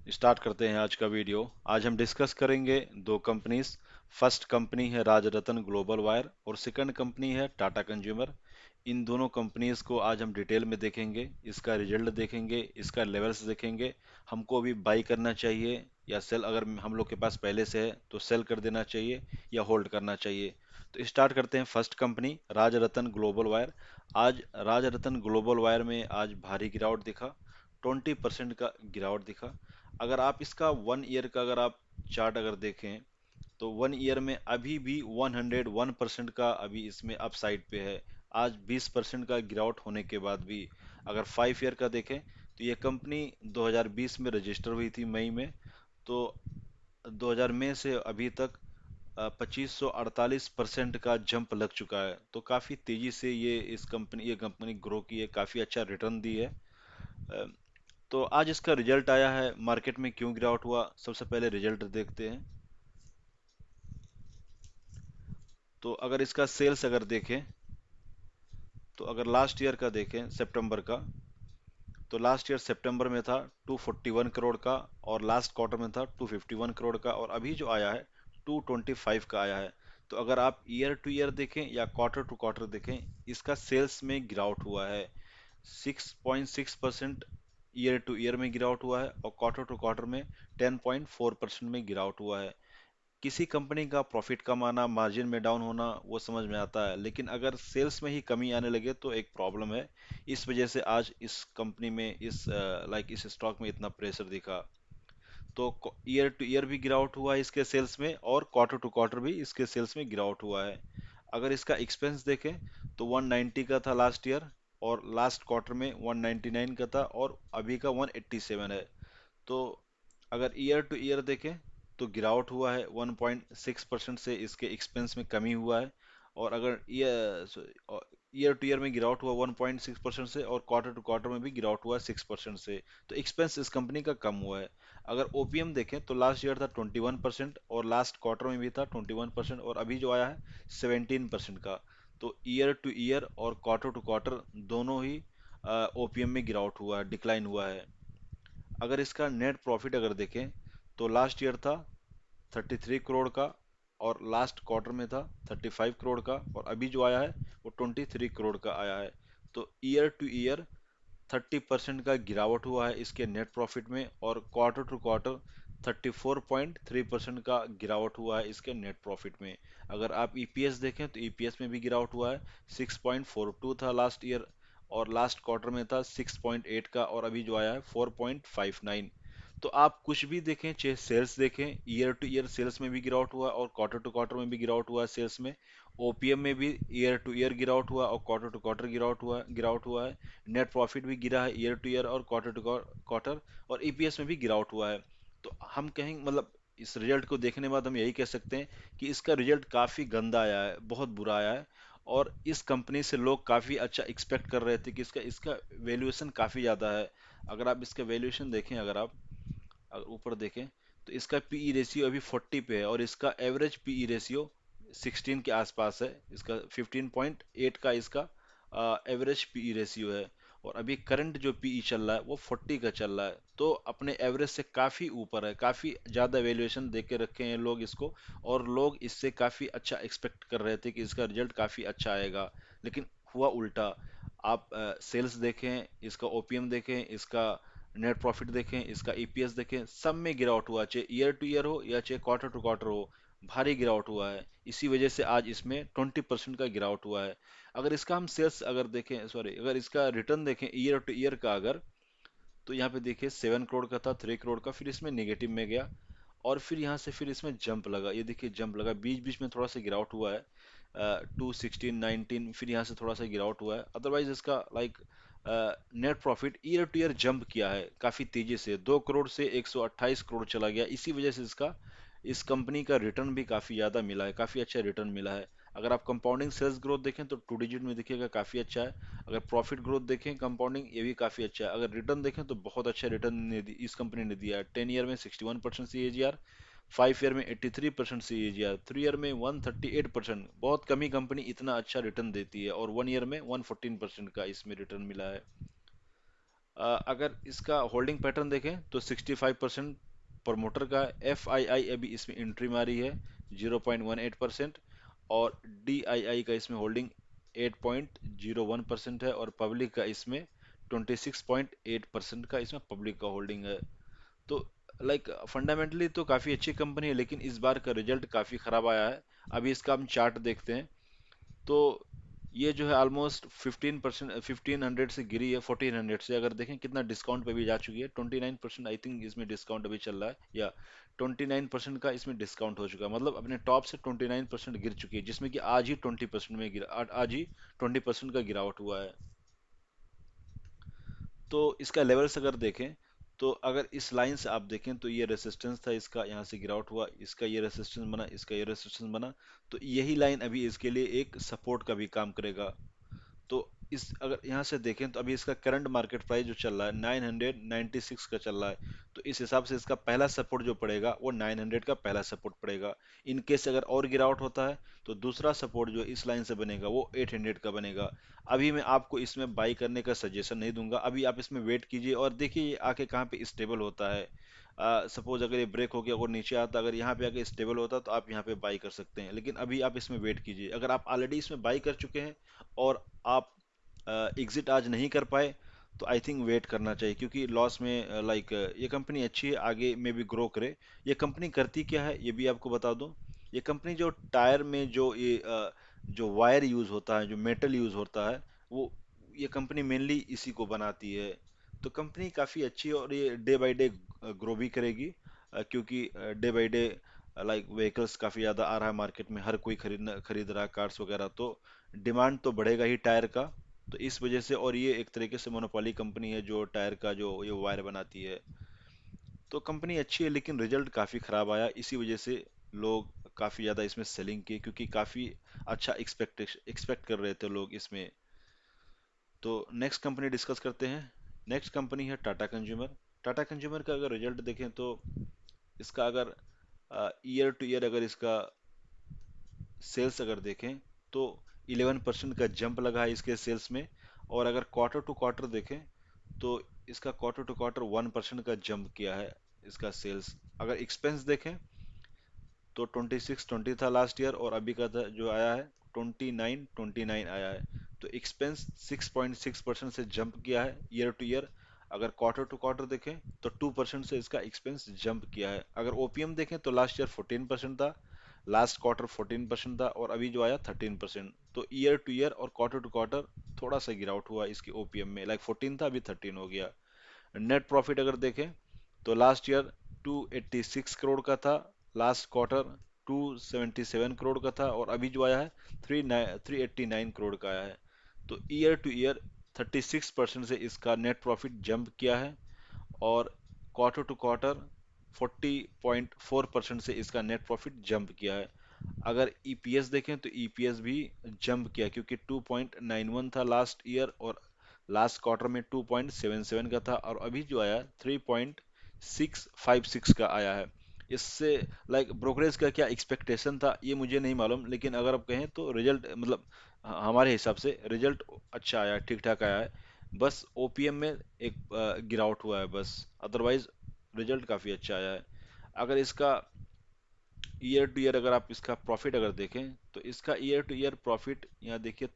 Start करते हैं आज का वीडियो। आज हम डिस्कस करेंगे दो कंपनीज। फर्स्ट कंपनी है राजरत्न ग्लोबल वायर और सेकंड कंपनी है टाटा कंज्यूमर। इन दोनों कंपनीज को आज हम डिटेल में देखेंगे, इसका रिजल्ट देखेंगे, इसका लेवल्स देखेंगे। हमको अभी बाई करना चाहिए या सेल, अगर हम लोग के पास पहले से है तो सेल कर देना चाहिए या होल्ड करना चाहिए। तो स्टार्ट करते हैं first company Rajratna global wire. आज राजरत्न ग्लोबल वायर में आज भारी गिरावट दिखा, 20% का गिरावट दिखा। अगर आप इसका 1 ईयर का अगर आप चार्ट अगर देखें तो 1 ईयर में अभी भी 101% का अभी इसमें अपसाइड पे है। आज 20% का गिरावट होने के बाद भी अगर 5 ईयर का देखें तो ये कंपनी 2020 में रजिस्टर हुई थी मई में। तो 2000 में से अभी तक 2548% का जंप लग चुका है। तो काफ़ी तेज़ी से ये कंपनी ग्रो की है, काफ़ी अच्छा रिटर्न दी है। अ, तो आज इसका रिजल्ट आया है, मार्केट में क्यों गिरावट हुआ सबसे पहले रिजल्ट देखते हैं। तो अगर इसका सेल्स अगर देखें तो अगर लास्ट ईयर का देखें सितंबर का, तो लास्ट ईयर सितंबर में था 241 करोड़ का और लास्ट क्वार्टर में था 251 करोड़ का और अभी जो आया है 225 का आया है। तो अगर आप ईयर टू ईयर देखें या क्वार्टर टू क्वार्टर देखें, इसका सेल्स में गिरावट हुआ है 6.6%। ईयर टू ईयर में गिरावट हुआ है और क्वार्टर टू क्वार्टर में 10.4% में गिरावट हुआ है। किसी कंपनी का प्रॉफिट कम आना, मार्जिन में डाउन होना वो समझ में आता है, लेकिन अगर सेल्स में ही कमी आने लगे तो एक प्रॉब्लम है। इस वजह से आज इस कंपनी में इस स्टॉक में इतना प्रेशर दिखा। तो ईयर टू ईयर भी गिरावट हुआ है इसके सेल्स में और क्वार्टर टू क्वार्टर भी इसके सेल्स में गिरावट हुआ है। अगर इसका एक्सपेंस देखें तो 190 का था लास्ट ईयर और लास्ट क्वार्टर में 199 का था और अभी का 187 है। तो अगर ईयर टू ईयर देखें तो गिरावट हुआ है 1.6% से, इसके एक्सपेंस में कमी हुआ है। और अगर ईयर टू ईयर में गिरावट हुआ 1.6% से और क्वार्टर टू क्वार्टर में भी गिरावट हुआ 6% से। तो एक्सपेंस इस कंपनी का कम हुआ है। अगर ओपीएम देखें तो लास्ट ईयर था 21% और लास्ट क्वार्टर में भी था 21% और अभी जो आया है 17% का। तो ईयर टू ईयर और क्वार्टर टू क्वार्टर दोनों ही ओपीएम में गिरावट हुआ है, डिक्लाइन हुआ है। अगर इसका नेट प्रॉफिट अगर देखें तो लास्ट ईयर था 33 करोड़ का और लास्ट क्वार्टर में था 35 करोड़ का और अभी जो आया है वो 23 करोड़ का आया है। तो ईयर टू ईयर 30% का गिरावट हुआ है इसके नेट प्रॉफिट में और क्वार्टर टू क्वार्टर 34.3% का गिरावट हुआ है इसके नेट प्रॉफिट में। अगर आप ईपीएस देखें तो ईपीएस में भी गिरावट हुआ है, 6.42 था लास्ट ईयर और लास्ट क्वार्टर में था 6.8 का और अभी जो आया है 4.59। तो आप कुछ भी देखें, चाहे सेल्स देखें, ईयर टू ईयर सेल्स में भी गिरावट हुआ और क्वार्टर टू क्वार्टर में भी गिरावट हुआ है सेल्स में। ओपीएम में भी ईयर टू ईयर गिरावट हुआ और क्वार्टर टू क्वार्टर गिरावट हुआ है। नेट प्रॉफिट भी गिरा है ईयर टू ईयर और क्वार्टर टू क्वार्टर और ईपीएस में भी गिरावट हुआ है। तो हम कहें मतलब इस रिजल्ट को देखने के बाद हम यही कह सकते हैं कि इसका रिजल्ट काफ़ी गंदा आया है, बहुत बुरा आया है। और इस कंपनी से लोग काफ़ी अच्छा एक्सपेक्ट कर रहे थे कि इसका इसका वैल्यूएशन काफ़ी ज़्यादा है। अगर आप इसका वैल्यूएशन देखें, अगर आप अगर ऊपर देखें तो इसका पीई रेशियो अभी 40 पे है और इसका एवरेज पीई रेशियो 16 के आसपास है। इसका 15.8 का इसका एवरेज पीई रेशियो है और अभी करंट जो पीई चल रहा है वो 40 का चल रहा है। तो अपने एवरेज से काफ़ी ऊपर है, काफ़ी ज़्यादा वैल्यूएशन दे के रखे हैं लोग इसको और लोग इससे काफ़ी अच्छा एक्सपेक्ट कर रहे थे कि इसका रिजल्ट काफ़ी अच्छा आएगा, लेकिन हुआ उल्टा। आप सेल्स देखें, इसका ओपीएम देखें, इसका नेट प्रॉफिट देखें, इसका ईपीएस देखें, सब में गिरावट हुआ, चाहे ईयर टू ईयर हो या चाहे क्वार्टर टू क्वार्टर हो, भारी गिरावट हुआ है। इसी वजह से आज इसमें 20% का गिरावट हुआ है। अगर इसका हम सेल्स अगर देखें, सॉरी, अगर इसका रिटर्न देखें ईयर टू ईयर का अगर, तो यहाँ पे देखिए 7 करोड़ का था, 3 करोड़ का, फिर इसमें नेगेटिव में गया और फिर यहाँ से फिर इसमें जंप लगा। ये देखिए जंप लगा, बीच बीच में थोड़ा सा गिरावट हुआ है, 216 19, फिर यहाँ से थोड़ा सा गिरावट हुआ है। अदरवाइज इसका net profit year two year jump किया है काफ़ी तेज़ी से, 2 करोड़ से 128 करोड़ चला गया। इसी वजह से इस कंपनी का रिटर्न भी काफ़ी ज़्यादा मिला है, काफ़ी अच्छा रिटर्न मिला है। अगर आप कंपाउंडिंग सेल्स ग्रोथ देखें तो 2 डिजिट में दिखेगा, काफ़ी अच्छा है। अगर प्रॉफिट ग्रोथ देखें कंपाउंडिंग, ये भी काफ़ी अच्छा है। अगर रिटर्न देखें तो बहुत अच्छा रिटर्न इस कंपनी ने दिया है। 10 ईयर में 61% CAGR, 5 ईयर में 83% CAGR, 3 ईयर में 138%। बहुत कम ही कंपनी इतना अच्छा रिटर्न देती है और 1 ईयर में 114% का इसमें रिटर्न मिला है। अगर इसका होल्डिंग पैटर्न देखें तो 65% प्रमोटर का, एफ आई आई अभी इसमें एंट्री मारी है 0.18%, और डी आई आई का इसमें होल्डिंग 8.01% है, और पब्लिक का इसमें 26.8% का इसमें पब्लिक का होल्डिंग है। तो लाइक फंडामेंटली तो काफ़ी अच्छी कंपनी है, लेकिन इस बार का रिजल्ट काफ़ी ख़राब आया है। अभी इसका हम चार्ट देखते हैं तो ये जो है ऑलमोस्ट 15%, 1500 से गिरी है 1400 से। अगर देखें कितना डिस्काउंट पे भी जा चुकी है, 29% आई थिंक इसमें डिस्काउंट अभी चल रहा है, या 29% का इसमें डिस्काउंट हो चुका है, मतलब अपने टॉप से 29% गिर चुकी है, जिसमें कि आज ही 20% में गिरा, आज ही 20% का गिरावट हुआ है। तो इसका लेवल्स अगर देखें तो अगर इस लाइन से आप देखें तो ये रेसिस्टेंस था इसका, यहाँ से गिरावट हुआ, इसका ये रेसिस्टेंस बना, इसका ये रेसिस्टेंस बना, तो यही लाइन अभी इसके लिए एक सपोर्ट का भी काम करेगा। तो इस अगर यहाँ से देखें तो अभी इसका करंट मार्केट प्राइस जो चल रहा है 996 का चल रहा है, तो इस हिसाब से इसका पहला सपोर्ट जो पड़ेगा वो 900 का पहला सपोर्ट पड़ेगा। इन केस अगर और गिरावट होता है तो दूसरा सपोर्ट जो इस लाइन से बनेगा वो 800 का बनेगा। अभी मैं आपको इसमें बाई करने का सजेशन नहीं दूंगा, अभी आप इसमें वेट कीजिए और देखिए ये आके कहाँ पे स्टेबल होता है। सपोज अगर ये ब्रेक हो गया और नीचे आता, अगर यहाँ पे आके स्टेबल होता तो आप यहाँ पे बाई कर सकते हैं, लेकिन अभी आप इसमें वेट कीजिए। अगर आप ऑलरेडी इसमें बाई कर चुके हैं और आप एग्जिट आज नहीं कर पाए तो आई थिंक वेट करना चाहिए, क्योंकि लॉस में लाइक ये कंपनी अच्छी है, आगे में भी ग्रो करे। ये कंपनी करती क्या है ये भी आपको बता दूं। ये कंपनी जो टायर में जो ये जो वायर यूज होता है, जो मेटल यूज होता है, वो ये कंपनी मेनली इसी को बनाती है। तो कंपनी काफ़ी अच्छी है और ये डे बाय डे ग्रो भी करेगी, क्योंकि day by day like vehicles काफ़ी ज़्यादा आ रहा है मार्केट में, हर कोई खरीद रहा है कार्स वगैरह, तो डिमांड तो बढ़ेगा ही टायर का। तो इस वजह से, और ये एक तरीके से मोनोपोली कंपनी है जो टायर का जो ये वायर बनाती है। तो कंपनी अच्छी है, लेकिन रिजल्ट काफ़ी ख़राब आया, इसी वजह से लोग काफ़ी ज़्यादा इसमें सेलिंग की, क्योंकि काफ़ी अच्छा एक्सपेक्ट कर रहे थे लोग इसमें। तो नेक्स्ट कंपनी डिस्कस करते हैं। नेक्स्ट कंपनी है टाटा कंज्यूमर। टाटा कंज्यूमर का अगर रिजल्ट देखें तो इसका अगर ईयर टू ईयर अगर इसका सेल्स अगर देखें तो 11% का जंप लगा है इसके सेल्स में, और अगर क्वार्टर टू क्वार्टर देखें तो इसका क्वार्टर टू क्वार्टर 1% का जंप किया है इसका सेल्स। अगर एक्सपेंस देखें तो 2620 था लास्ट ईयर, और अभी का जो आया है 2929 आया है। तो एक्सपेंस 6.6% से जंप किया है ईयर टू ईयर। अगर क्वार्टर टू क्वार्टर देखें तो 2% से इसका एक्सपेंस जंप किया है। अगर ओपीएम देखें तो लास्ट ईयर 14% था, लास्ट क्वार्टर 14% था, और अभी जो आया 13%। तो ईयर टू ईयर और क्वार्टर टू क्वार्टर थोड़ा सा गिरावट हुआ इसकी ओपीएम में, लाइक 14 था अभी 13 हो गया। नेट प्रॉफिट अगर देखें तो लास्ट ईयर 286 करोड़ का था, लास्ट क्वार्टर 277 करोड़ का था, और अभी जो आया है 389 करोड़ का आया है। तो ईयर टू ईयर 36% से इसका नेट प्रॉफिट जंप किया है, और क्वार्टर टू क्वार्टर 40.4% से इसका नेट प्रॉफिट जंप किया है। अगर ईपीएस देखें तो ईपीएस भी जंप किया, क्योंकि 2.91 था लास्ट ईयर, और लास्ट क्वार्टर में 2.77 का था, और अभी जो आया 3.656 का आया है। इससे लाइक ब्रोकरेज का क्या एक्सपेक्टेशन था ये मुझे नहीं मालूम, लेकिन अगर आप कहें तो रिजल्ट मतलब हमारे हिसाब से रिजल्ट अच्छा आया, ठीक ठाक आया है। बस ओपीएम में एक गिरावट हुआ है बस, अदरवाइज रिजल्ट काफ़ी अच्छा आया है। अगर इसका ईयर टू ईयर अगर आप इसका प्रॉफिट अगर देखें तो इसका ईयर टू ईयर प्रॉफिट यहाँ देखिए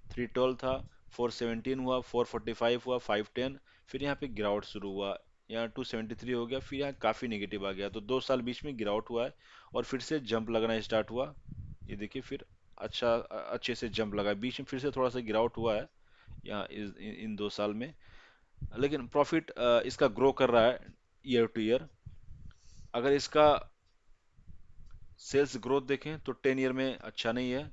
312 था, 417 हुआ, 445 हुआ, 510, फिर यहाँ पे गिरावट शुरू हुआ, यहाँ 273 हो गया, फिर यहाँ काफ़ी नेगेटिव आ गया। तो 2 साल बीच में गिरावट हुआ है, और फिर से जंप लगना स्टार्ट हुआ। ये देखिए फिर अच्छे से जंप लगा, बीच में फिर से थोड़ा सा गिरावट हुआ है यहाँ इन 2 साल में। लेकिन प्रॉफिट इसका ग्रो कर रहा है ईयर टू ईयर। अगर इसका सेल्स ग्रोथ देखें तो 10 ईयर में अच्छा नहीं है,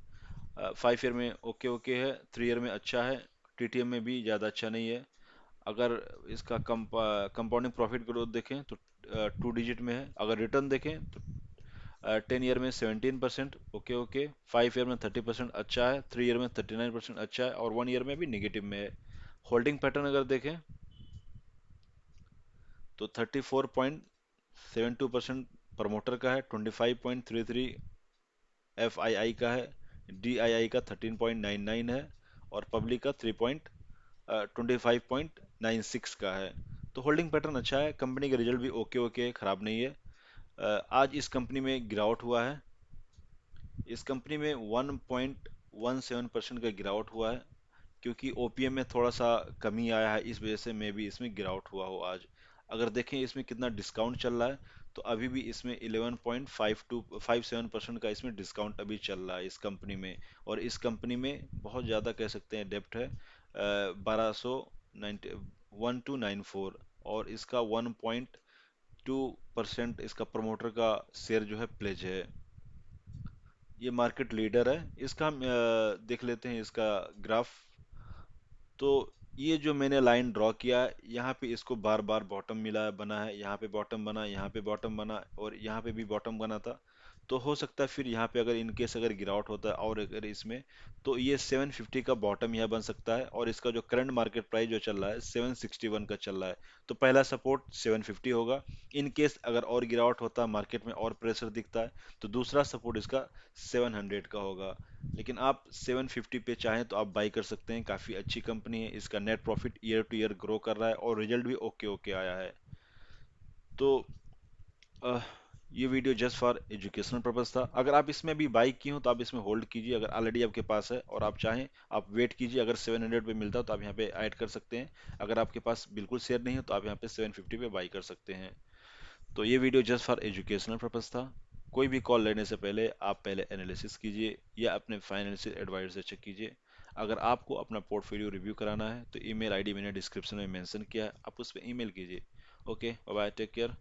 5 ईयर में ओके ओके है, 3 ईयर में अच्छा है, टीटीएम में भी ज़्यादा अच्छा नहीं है। अगर इसका कंपाउंडिंग प्रॉफिट ग्रोथ देखें तो 2 डिजिट में है। अगर रिटर्न देखें तो 10 ईयर में 17% ओके ओके, 5 ईयर में 30% अच्छा है, 3 ईयर में 39% अच्छा है, और 1 ईयर में भी निगेटिव में है। होल्डिंग पैटर्न अगर देखें तो 34.72% प्रमोटर का है, 25.33 एफ आई आई का है, डी आई आई का 13.99 है, और पब्लिक का 25.96 का है। तो होल्डिंग पैटर्न अच्छा है, कंपनी का रिजल्ट भी ओके ओके है, खराब नहीं है। आज इस कंपनी में गिरावट हुआ है। इस कंपनी में 1.17% का गिरावट हुआ है, क्योंकि ओपीएम में थोड़ा सा कमी आया है, इस वजह से मे भी इसमें गिरावट हुआ हो आज। अगर देखें इसमें कितना डिस्काउंट चल रहा है, तो अभी भी इसमें 11.57% का इसमें डिस्काउंट अभी चल रहा है इस कंपनी में। और इस कंपनी में बहुत ज़्यादा कह सकते हैं डेप्ट है, 1294, और इसका 1.2% इसका प्रमोटर का शेयर जो है प्लेज है। ये मार्केट लीडर है। इसका हम देख लेते हैं इसका ग्राफ। तो ये जो मैंने लाइन ड्रॉ किया है, यहाँ पे इसको बार बार बॉटम मिला है, बना है, यहाँ पे बॉटम बना, यहाँ पे बॉटम बना, और यहाँ पे भी बॉटम बना था। तो हो सकता है फिर यहाँ पे अगर इनकेस अगर गिरावट होता है और अगर इसमें, तो ये 750 का बॉटम यह बन सकता है। और इसका जो करंट मार्केट प्राइस जो चल रहा है 761 का चल रहा है। तो पहला सपोर्ट 750 होगा। इन केस अगर और गिरावट होता है, मार्केट में और प्रेशर दिखता है, तो दूसरा सपोर्ट इसका 700 का होगा। लेकिन आप 750 पे चाहें तो आप बाई कर सकते हैं, काफ़ी अच्छी कंपनी है। इसका net profit year two year grow कर रहा है और रिजल्ट भी ओके ओके आया है। तो अह, ये video just for educational purpose था। अगर आप इसमें भी बाई की हो तो आप इसमें होल्ड कीजिए, अगर ऑलरेडी आपके पास है, और आप चाहें आप वेट कीजिए, अगर 700 पे मिलता है तो आप यहाँ पे ऐड कर सकते हैं। अगर आपके पास बिल्कुल शेयर नहीं है तो आप यहाँ पे 750 पे बाई कर सकते हैं। तो ये video just for educational purpose था। कोई भी कॉल लेने से पहले आप पहले एनालिसिस कीजिए या अपने फाइनेंशियल एडवाइजर से चेक कीजिए। अगर आपको अपना पोर्टफोलियो रिव्यू कराना है तो ईमेल आईडी मैंने डिस्क्रिप्शन में मेंशन किया है, आप उस पर ईमेल कीजिए। Okay, bye bye, take care.